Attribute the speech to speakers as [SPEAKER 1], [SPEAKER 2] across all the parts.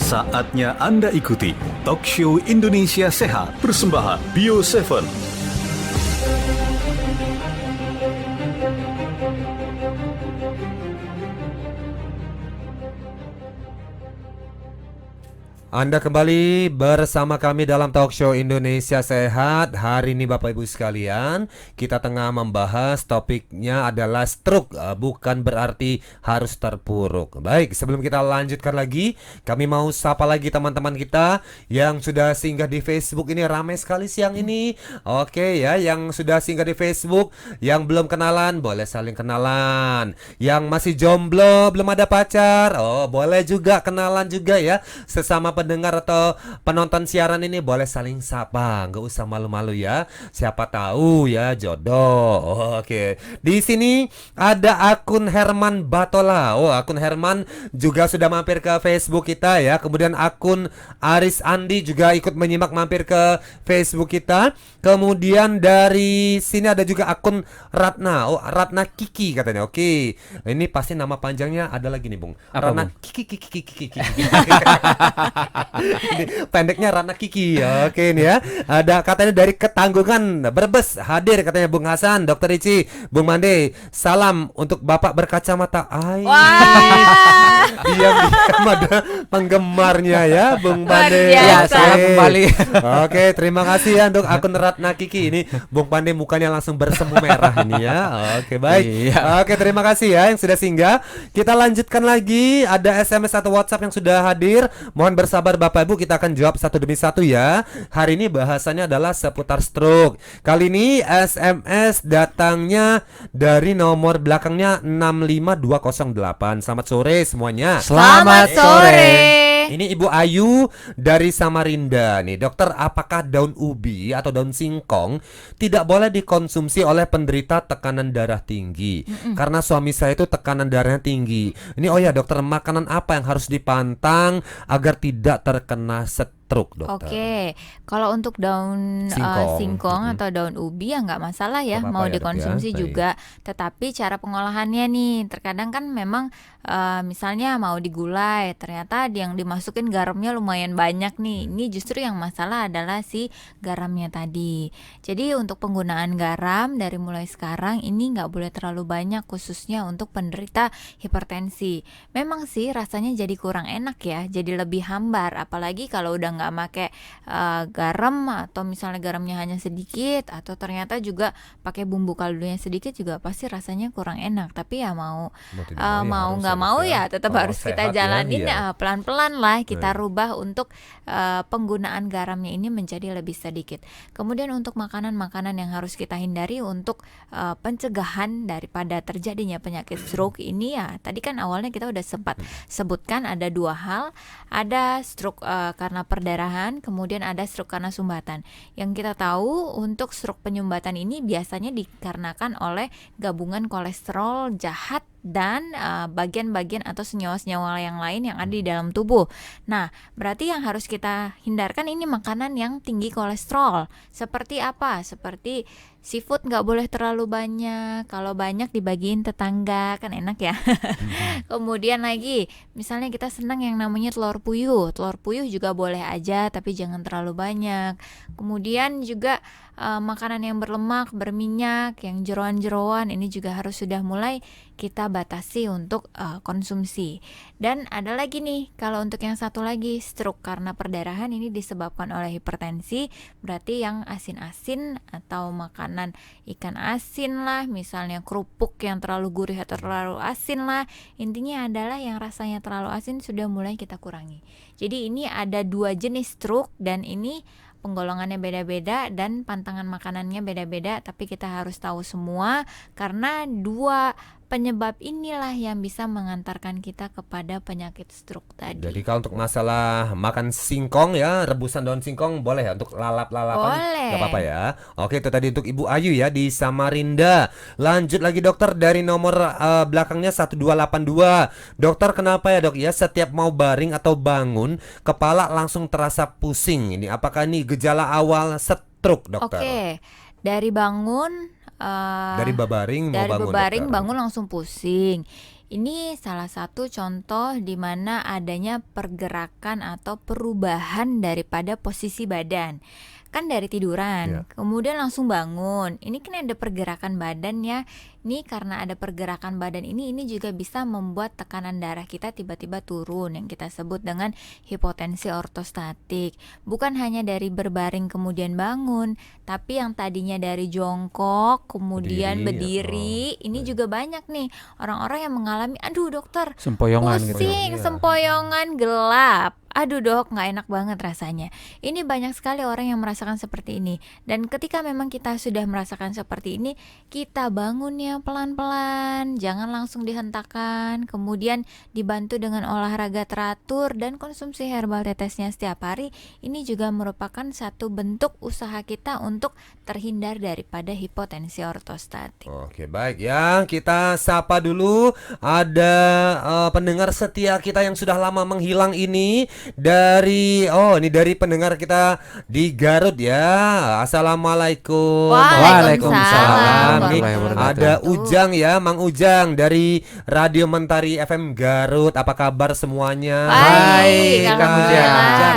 [SPEAKER 1] Saatnya Anda ikuti Talk Show Indonesia Sehat persembahan Bio7.
[SPEAKER 2] Anda kembali bersama kami dalam Talk Show Indonesia Sehat. Hari ini Bapak Ibu sekalian, kita tengah membahas topiknya adalah stroke, bukan berarti harus terpuruk. Baik, sebelum kita lanjutkan lagi, kami mau sapa lagi teman-teman kita yang sudah singgah di Facebook. Ini ramai sekali siang ini. Oke ya, yang sudah singgah di Facebook, yang belum kenalan boleh saling kenalan. Yang masih jomblo, belum ada pacar, boleh juga kenalan juga ya. Sesama pendengar atau penonton siaran ini boleh saling sapa, nggak usah malu-malu ya. Siapa tahu ya jodoh. Oke. Di sini ada akun Herman Batola. Akun Herman juga sudah mampir ke Facebook kita ya. Kemudian akun Aris Andi juga ikut menyimak mampir ke Facebook kita. Kemudian dari sini ada juga akun Ratna. Ratna Kiki katanya. Oke. Ini pasti nama panjangnya ada lagi nih, Bung.
[SPEAKER 3] Apa,
[SPEAKER 2] Ratna
[SPEAKER 3] Bung?
[SPEAKER 2] Kiki. Ini pendeknya Rana Kiki. Oke ini ya. Ada katanya dari Ketanggungan Brebes hadir katanya Bung Hasan, Dokter Ici, Bung Mande. Salam untuk Bapak berkacamata. Diam ada penggemarnya ya Bung Mande.
[SPEAKER 3] Ya, salam kembali.
[SPEAKER 2] Oke, terima kasih ya untuk akun Ratna Kiki. Ini Bung Pande mukanya langsung bersemu merah ini ya. Oke, baik.
[SPEAKER 3] Iya.
[SPEAKER 2] Oke, terima kasih ya yang sudah singgah. Kita lanjutkan lagi. Ada SMS atau WhatsApp yang sudah hadir. Mohon bersabar Bapak Ibu, kita akan jawab satu demi satu ya. Hari ini bahasannya adalah seputar stroke. Kali ini SMS datangnya dari nomor belakangnya 65208. Selamat sore semuanya.
[SPEAKER 3] Selamat sore.
[SPEAKER 2] Ini Ibu Ayu dari Samarinda nih. Dokter, apakah daun ubi atau daun singkong tidak boleh dikonsumsi oleh penderita tekanan darah tinggi? Karena suami saya itu tekanan darahnya tinggi. Ini dokter, makanan apa yang harus dipantang agar tidak terkena stroke, dokter?
[SPEAKER 4] Oke, kalau untuk daun singkong atau daun ubi ya nggak masalah ya,
[SPEAKER 2] Gak apa-apa
[SPEAKER 4] mau
[SPEAKER 2] ya, Dok, ya.
[SPEAKER 4] dikonsumsi
[SPEAKER 2] Baik.
[SPEAKER 4] juga. Tetapi cara pengolahannya nih, terkadang kan memang misalnya mau digulai, ternyata yang dimasukin garamnya lumayan banyak nih. Ini justru yang masalah adalah si garamnya tadi. Jadi untuk penggunaan garam dari mulai sekarang ini nggak boleh terlalu banyak, khususnya untuk penderita hipertensi. Memang sih rasanya jadi kurang enak ya, jadi lebih hambar. Apalagi kalau udah nggak pakai garam, atau misalnya garamnya hanya sedikit, atau ternyata juga pakai bumbu kaldunya sedikit, juga pasti rasanya kurang enak. Tapi ya mau nggak mau ya tetap harus kita jalanin ya, pelan-pelan lah kita rubah untuk penggunaan garamnya ini menjadi lebih sedikit. Kemudian untuk makanan-makanan yang harus kita hindari untuk pencegahan daripada terjadinya penyakit stroke ini ya, tadi kan awalnya kita udah sempat sebutkan ada dua hal. Ada stroke karena perdarahan, kemudian ada stroke karena sumbatan. Yang kita tahu untuk stroke penyumbatan ini biasanya dikarenakan oleh gabungan kolesterol jahat dan bagian-bagian atau senyawa-senyawa yang lain yang ada di dalam tubuh. Nah, berarti yang harus kita hindarkan ini makanan yang tinggi kolesterol. Seperti apa? Seperti seafood nggak boleh terlalu banyak. Kalau banyak dibagiin tetangga, kan enak ya. Kemudian lagi, misalnya kita senang yang namanya telur puyuh. Telur puyuh juga boleh aja, tapi jangan terlalu banyak. Kemudian juga makanan yang berlemak, berminyak, yang jeroan-jeroan, ini juga harus sudah mulai kita batasi untuk konsumsi. Dan ada lagi nih, kalau untuk yang satu lagi, stroke karena perdarahan ini disebabkan oleh hipertensi. Berarti yang asin-asin atau makanan ikan asin lah, misalnya kerupuk yang terlalu gurih atau terlalu asin lah, intinya adalah yang rasanya terlalu asin sudah mulai kita kurangi. Jadi ini ada dua jenis stroke, dan ini penggolongannya beda-beda dan pantangan makanannya beda-beda, tapi kita harus tahu semua karena dua penyebab inilah yang bisa mengantarkan kita kepada penyakit stroke tadi.
[SPEAKER 2] Jadi kalau untuk masalah makan singkong ya, rebusan daun singkong boleh ya untuk lalap-lalapan?
[SPEAKER 4] Boleh.
[SPEAKER 2] Gak apa-apa ya. Oke, itu tadi untuk Ibu Ayu ya di Samarinda. Lanjut lagi dokter dari nomor belakangnya 1282. Dokter, kenapa ya dok ya setiap mau baring atau bangun kepala langsung terasa pusing? Ini apakah ini gejala awal stroke, dokter?
[SPEAKER 4] Oke, dari bangun
[SPEAKER 2] Dari babaring mau
[SPEAKER 4] dari
[SPEAKER 2] bangun,
[SPEAKER 4] bebaring
[SPEAKER 2] dokter.
[SPEAKER 4] bangun langsung pusing. Ini salah satu contoh di mana adanya pergerakan atau perubahan daripada posisi badan. Kan dari tiduran, kemudian langsung bangun. Ini kan ada pergerakan badan ya. Ini karena ada pergerakan badan ini juga bisa membuat tekanan darah kita tiba-tiba turun yang kita sebut dengan hipotensi ortostatik. Bukan hanya dari berbaring kemudian bangun, tapi yang tadinya dari jongkok kemudian berdiri, ini juga banyak nih orang-orang yang mengalami, aduh dokter,
[SPEAKER 3] Sempoyongan gitu.
[SPEAKER 4] pusing, sempoyongan, gelap. Aduh dok, nggak enak banget rasanya. Ini banyak sekali orang yang merasakan seperti ini. Dan ketika memang kita sudah merasakan seperti ini, kita bangun ya pelan-pelan, jangan langsung dihentakkan. Kemudian dibantu dengan olahraga teratur dan konsumsi herbal tetesnya setiap hari. Ini juga merupakan satu bentuk usaha kita untuk terhindar daripada hipotensi ortostatik.
[SPEAKER 2] Oke, baik ya. Kita sapa dulu ada pendengar setia kita yang sudah lama menghilang ini dari ini dari pendengar kita di Garut ya. Assalamualaikum.
[SPEAKER 4] Waalaikumsalam.
[SPEAKER 2] Ini
[SPEAKER 3] warahmatullahi wabarakatuh.
[SPEAKER 2] ada Ujang ya, Mang Ujang dari Radio Mentari FM Garut. Apa kabar semuanya?
[SPEAKER 4] Baik,
[SPEAKER 3] Kang
[SPEAKER 4] alhamdulillah.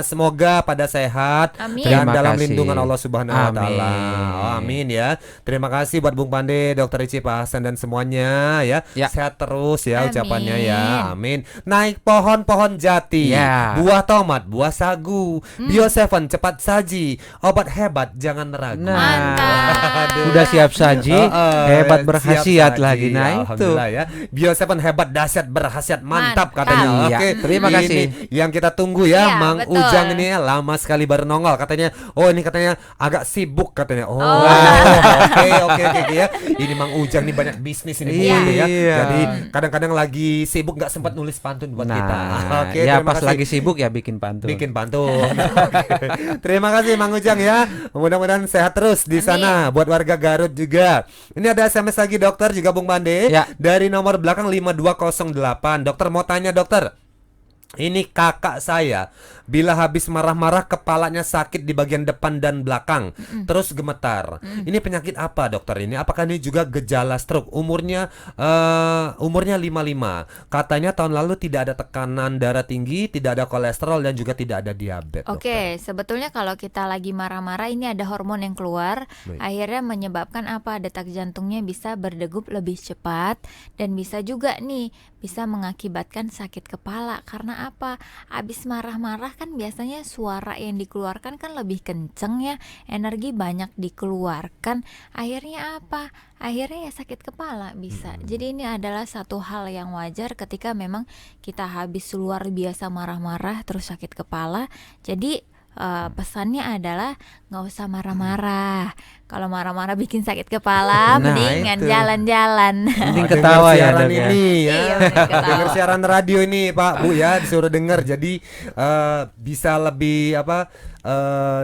[SPEAKER 2] Semoga pada sehat
[SPEAKER 4] Amin.
[SPEAKER 2] dan
[SPEAKER 3] Terima
[SPEAKER 2] dalam
[SPEAKER 3] kasih.
[SPEAKER 2] lindungan Allah Subhanahu wa taala.
[SPEAKER 3] Amin.
[SPEAKER 2] Oh, amin ya. Terima kasih buat Bung Pande, Dokter Ici, Pak Hasan dan semuanya ya.
[SPEAKER 3] Ya.
[SPEAKER 2] Sehat terus ya
[SPEAKER 4] Amin.
[SPEAKER 2] ucapannya ya. Amin. Naik pohon-pohon jati,
[SPEAKER 3] Ya.
[SPEAKER 2] buah tomat, buah sagu, Bio7 cepat saji, obat hebat jangan ragu.
[SPEAKER 4] Mantap.
[SPEAKER 3] Udah siap saji, hebat berkhasiat
[SPEAKER 2] siap saji.
[SPEAKER 3] lagi. Nah itu.
[SPEAKER 2] Alhamdulillah ya. Bio7 hebat, dahsyat, berkhasiat, mantap
[SPEAKER 4] Mantap.
[SPEAKER 2] katanya.
[SPEAKER 3] Iya,
[SPEAKER 2] Oke.
[SPEAKER 3] terima
[SPEAKER 2] Ini
[SPEAKER 3] kasih.
[SPEAKER 2] yang kita tunggu ya,
[SPEAKER 4] Iya,
[SPEAKER 2] Mang
[SPEAKER 4] betul.
[SPEAKER 2] Ujang ini ya, lama sekali baru nongol katanya. Oh, ini katanya agak sibuk katanya. Oh,
[SPEAKER 4] Oh.
[SPEAKER 2] oke ya. Ini Mang Ujang nih banyak bisnis ini Bung
[SPEAKER 3] Iya.
[SPEAKER 2] Pande ya. Jadi kadang-kadang lagi sibuk nggak sempat nulis pantun buat kita.
[SPEAKER 3] Nah,
[SPEAKER 2] Oke,
[SPEAKER 3] ya
[SPEAKER 2] terima
[SPEAKER 3] pas
[SPEAKER 2] kasih.
[SPEAKER 3] lagi sibuk ya bikin pantun.
[SPEAKER 2] Bikin pantun. Oke. Terima kasih Mang Ujang ya. Mudah-mudahan sehat terus di sana buat warga Garut juga. Ini ada SMS lagi dokter juga Bung Pande
[SPEAKER 3] Ya.
[SPEAKER 2] dari nomor belakang 5208. Dokter mau tanya dokter. Ini kakak saya bila habis marah-marah kepalanya sakit di bagian depan dan belakang, terus gemetar. Ini penyakit apa dokter ini? Apakah ini juga gejala stroke? Umurnya 55. Katanya tahun lalu tidak ada tekanan darah tinggi, tidak ada kolesterol dan juga tidak ada diabetes.
[SPEAKER 4] Oke, sebetulnya kalau kita lagi marah-marah ini ada hormon yang keluar,
[SPEAKER 2] Baik.
[SPEAKER 4] akhirnya menyebabkan apa? Detak jantungnya bisa berdegup lebih cepat dan bisa juga nih bisa mengakibatkan sakit kepala. Karena apa? Abis marah-marah kan biasanya suara yang dikeluarkan kan lebih kenceng ya, energi banyak dikeluarkan. Akhirnya apa? Akhirnya ya sakit kepala bisa. Jadi ini adalah satu hal yang wajar ketika memang kita habis luar biasa marah-marah terus sakit kepala. Jadi pesannya adalah nggak usah marah-marah. Kalau marah-marah bikin sakit kepala,
[SPEAKER 3] Nah,
[SPEAKER 4] mendingan
[SPEAKER 3] itu.
[SPEAKER 4] jalan-jalan.
[SPEAKER 3] Mending
[SPEAKER 2] Denger
[SPEAKER 3] ketawa ya
[SPEAKER 2] siaran
[SPEAKER 3] dok ya.
[SPEAKER 2] ini ya.
[SPEAKER 4] Iya, mending ketawa.
[SPEAKER 2] Dengar siaran radio ini Pak Bu ya, disuruh denger jadi bisa lebih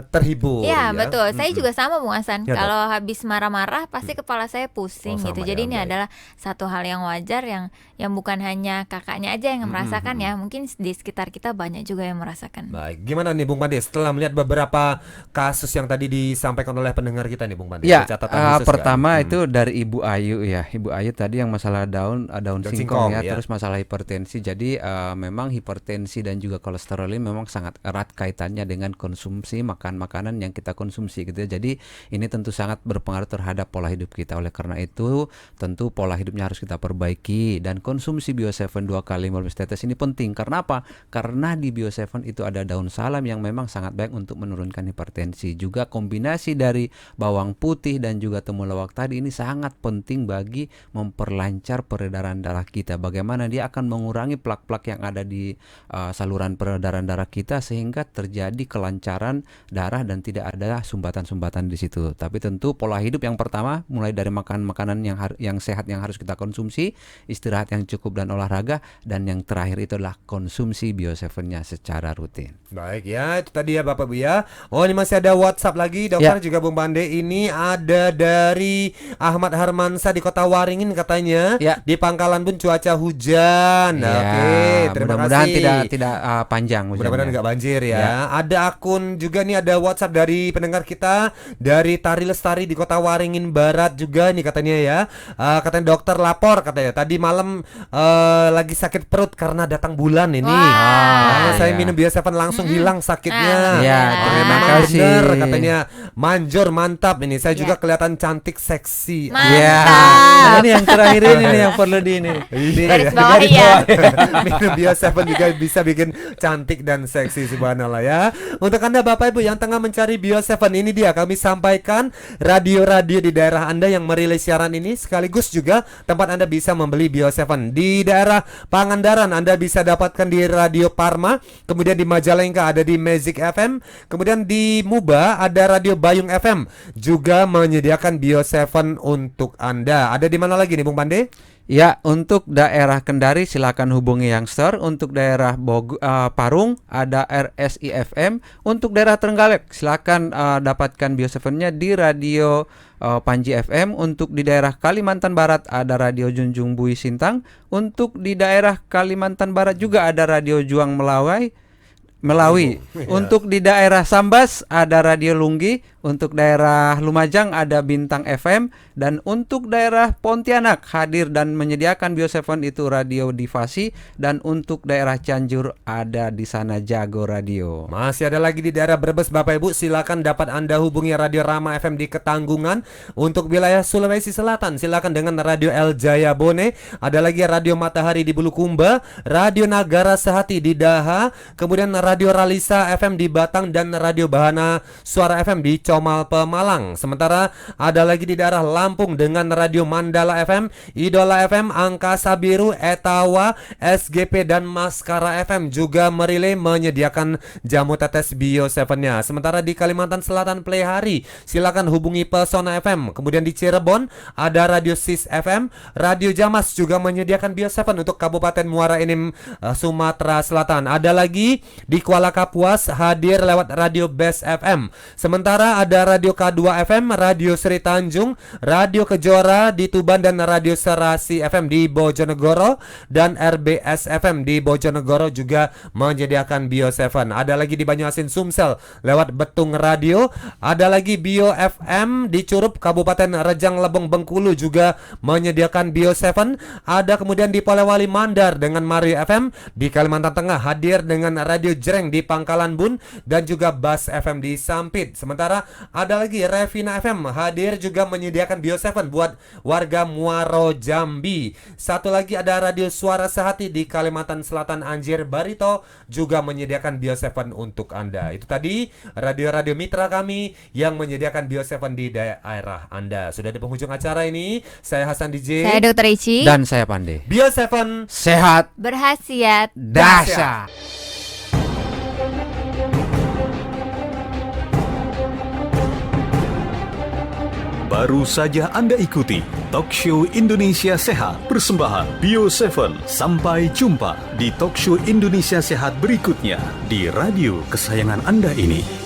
[SPEAKER 2] terhibur.
[SPEAKER 4] Iya
[SPEAKER 2] ya.
[SPEAKER 4] betul. Saya juga sama Bung Hasan.
[SPEAKER 2] Ya, Dok.
[SPEAKER 4] Kalau habis marah-marah pasti kepala saya pusing
[SPEAKER 2] Oh,
[SPEAKER 4] gitu.
[SPEAKER 2] sama
[SPEAKER 4] Jadi
[SPEAKER 2] ya,
[SPEAKER 4] ini
[SPEAKER 2] baik.
[SPEAKER 4] adalah satu hal yang wajar yang bukan hanya kakaknya aja yang merasakan ya. Mungkin di sekitar kita banyak juga yang merasakan.
[SPEAKER 2] Baik, gimana nih Bung Pande setelah melihat beberapa kasus yang tadi disampaikan oleh pendengar kita nih Bung Pande?
[SPEAKER 3] Ya,
[SPEAKER 2] Ada catatan khusus
[SPEAKER 3] pertama
[SPEAKER 2] nggak?
[SPEAKER 3] itu dari Ibu Ayu ya. Ibu Ayu tadi yang masalah daun
[SPEAKER 2] Daun
[SPEAKER 3] singkong
[SPEAKER 2] singkong,
[SPEAKER 3] ya,
[SPEAKER 2] ya.
[SPEAKER 3] terus masalah hipertensi. Jadi memang hipertensi dan juga kolesterol ini memang sangat erat kaitannya dengan konsumsi makanan yang kita konsumsi gitu ya. Jadi ini tentu sangat berpengaruh terhadap pola hidup kita. Oleh karena itu, tentu pola hidupnya harus kita perbaiki dan konsumsi Bio7 2 kali 15 tetes ini penting. Karena apa? Karena di Bio7 itu ada daun salam yang memang sangat baik untuk menurunkan hipertensi. Juga kombinasi dari bawang putih dan juga temulawak tadi ini sangat penting bagi memperlancar peredaran darah kita. Bagaimana dia akan mengurangi plak-plak yang ada di saluran peredaran darah kita sehingga terjadi kelancaran darah dan tidak ada sumbatan-sumbatan di situ. Tapi tentu pola hidup yang pertama mulai dari makan makanan yang sehat yang harus kita konsumsi, istirahat yang cukup dan olahraga, dan yang terakhir itu adalah konsumsi Bio7-nya secara rutin.
[SPEAKER 2] Baik ya, itu tadi ya Bapak Bu ya. Oh, ini masih ada WhatsApp lagi dokter
[SPEAKER 3] Ya.
[SPEAKER 2] juga Bung Pande ini ini ada dari Ahmad Harmansa di Kota Waringin katanya.
[SPEAKER 3] Ya.
[SPEAKER 2] Di Pangkalan Bun cuaca hujan.
[SPEAKER 3] Ya,
[SPEAKER 2] Oke, terima
[SPEAKER 3] mudah-mudahan
[SPEAKER 2] kasih.
[SPEAKER 3] tidak panjang hujannya.
[SPEAKER 2] Mudah-mudahan nggak banjir ya.
[SPEAKER 3] Ya.
[SPEAKER 2] Ada akun juga nih, ada WhatsApp dari pendengar kita dari Tari Lestari di Kota Waringin Barat juga nih katanya ya. Katanya dokter lapor katanya tadi malam lagi sakit perut karena datang bulan ini.
[SPEAKER 4] Wah.
[SPEAKER 2] Saya
[SPEAKER 3] ya.
[SPEAKER 2] minum Bio7 langsung hilang sakitnya.
[SPEAKER 3] Ya, terima
[SPEAKER 2] Memang
[SPEAKER 3] kasih.
[SPEAKER 2] bener katanya manjur mantap ini. Saya juga kelihatan cantik seksi.
[SPEAKER 3] Ya.
[SPEAKER 4] Mantap.
[SPEAKER 3] Ini yang terakhir ini nih yang perlu di ini.
[SPEAKER 4] Garis bawah ya.
[SPEAKER 2] Minum Bio7 juga bisa bikin cantik dan seksi, subhanallah ya. Untuk Anda Bapak Ibu yang tengah mencari Bio7, ini dia kami sampaikan radio-radio di daerah Anda yang merilis siaran ini, sekaligus juga tempat Anda bisa membeli Bio7. Di daerah Pangandaran Anda bisa dapatkan di Radio Parma, kemudian di Majalengka ada di Magic FM, kemudian di Muba ada Radio Bayung FM juga menyediakan Bio7 untuk Anda. Ada di mana lagi nih Bung Pande?
[SPEAKER 3] Ya, untuk daerah Kendari silakan hubungi Youngster. Untuk daerah Parung ada RSI FM. Untuk daerah Trenggalek silakan dapatkan Bio7-nya di Radio Panji FM. Untuk di daerah Kalimantan Barat ada Radio Junjung Bui Sintang. Untuk di daerah Kalimantan Barat juga ada Radio Juang Melawi. Untuk di daerah Sambas ada Radio Lunggi. Untuk daerah Lumajang ada Bintang FM. Dan untuk daerah Pontianak hadir dan menyediakan Bio7 itu Radio Divasi. Dan untuk daerah Cianjur ada di sana Jago Radio.
[SPEAKER 2] Masih ada lagi di daerah Brebes Bapak Ibu, silakan dapat Anda hubungi Radio Rama FM di Ketanggungan. Untuk wilayah Sulawesi Selatan silakan dengan Radio El Jayabone. Ada lagi Radio Matahari di Bulukumba, Radio Nagara Sehati di Daha, kemudian Radio Ralisa FM di Batang dan Radio Bahana Suara FM di Comal Pemalang. Sementara ada lagi di daerah Lampung dengan Radio Mandala FM, Idola FM, Angkasa Biru, Etawa, SGP dan Maskara FM juga merilai menyediakan jamu tetes Bio7-nya. Sementara di Kalimantan Selatan Playhari silakan hubungi Pesona FM. Kemudian di Cirebon ada Radio Sis FM, Radio Jamas juga menyediakan Bio7 untuk Kabupaten Muara Enim, Sumatera Selatan. Ada lagi di Kuala Kapuas hadir lewat Radio Best FM. Sementara ada Radio K2 FM, Radio Sri Tanjung, Radio Kejora di Tuban dan Radio Serasi FM di Bojonegoro dan RBS FM di Bojonegoro juga menyediakan Bio7. Ada lagi di Banyuasin Sumsel lewat Betung Radio. Ada lagi Bio FM di Curup Kabupaten Rejang Lebong Bengkulu juga menyediakan Bio7. Ada kemudian di Polewali Mandar dengan Mario FM. Di Kalimantan Tengah hadir dengan Radio Jreng di Pangkalan Bun dan juga Bas FM di Sampit. Sementara ada lagi Revina FM hadir juga menyediakan Bio7 buat warga Muaro Jambi. Satu lagi ada Radio Suara Sehati di Kalimantan Selatan Anjir Barito juga menyediakan Bio7 untuk Anda. Itu tadi radio-radio mitra kami yang menyediakan Bio7 di daerah Anda. Sudah di penghujung acara ini, saya Hasan DJ,
[SPEAKER 4] Saya Dr. Ici.
[SPEAKER 3] Dan saya Pande.
[SPEAKER 2] Bio7
[SPEAKER 3] Sehat
[SPEAKER 4] Berhasiat.
[SPEAKER 3] dahsyat.
[SPEAKER 1] Baru saja Anda ikuti Talk Show Indonesia Sehat persembahan Bio7. Sampai jumpa di Talk Show Indonesia Sehat berikutnya di radio kesayangan Anda ini.